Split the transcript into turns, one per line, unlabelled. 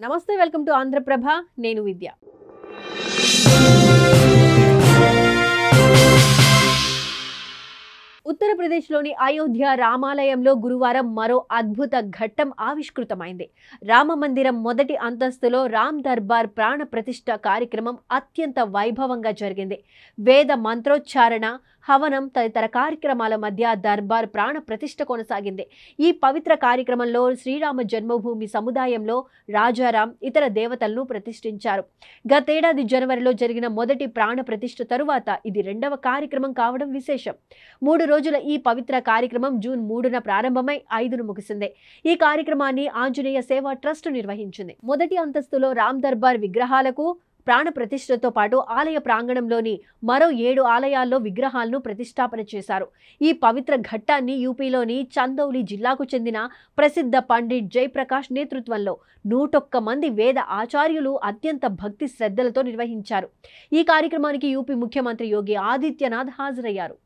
నమస్తే, welcome to Andhraprabha. నేను విద్య. ఉత్తరప్రదేశ్లోని అయోధ్య రామాలయంలో గురువారం మరో అద్భుత ఘట్టం ఆవిష్కృతమైంది. రామమందిరం మొదటి అంతస్తులో రామ్ దర్బార్ ప్రాణ ప్రతిష్ఠ కార్యక్రమం అత్యంత వైభవంగా జరిగింది. వేద మంత్రోచ్చారణ, హవనం తదితర కార్యక్రమాల మధ్య దర్బార్ ప్రాణ ప్రతిష్ఠ కొనసాగింది. ఈ పవిత్ర కార్యక్రమంలో శ్రీరామ జన్మభూమి సముదాయంలో రాజారాం ఇతర దేవతలను ప్రతిష్ఠించారు. గతేడాది జనవరిలో జరిగిన మొదటి ప్రాణ ప్రతిష్ఠ తరువాత ఇది రెండవ కార్యక్రమం కావడం విశేషం. 3 రోజుల ఈ పవిత్ర కార్యక్రమం జూన్ 3న ప్రారంభమై 5ను ముగిసింది. ఈ కార్యక్రమాన్ని ఆంజనేయ సేవా ట్రస్ట్ నిర్వహించింది. మొదటి అంతస్తులో రామ్ దర్బార్ విగ్రహాలకు ప్రాణ ప్రతిష్ఠతో పాటు ఆలయ ప్రాంగణంలోని మరో 7 ఆలయాల్లో విగ్రహాలను ప్రతిష్టాపన చేశారు. ఈ పవిత్ర ఘట్టాన్ని యూపీలోని చందౌలి జిల్లాకు చెందిన ప్రసిద్ధ పండిట్ జయప్రకాష్ నేతృత్వంలో 101 మంది వేద ఆచార్యులు అత్యంత భక్తి శ్రద్ధలతో నిర్వహించారు. ఈ కార్యక్రమానికి యూపీ ముఖ్యమంత్రి యోగి ఆదిత్యనాథ్ హాజరయ్యారు.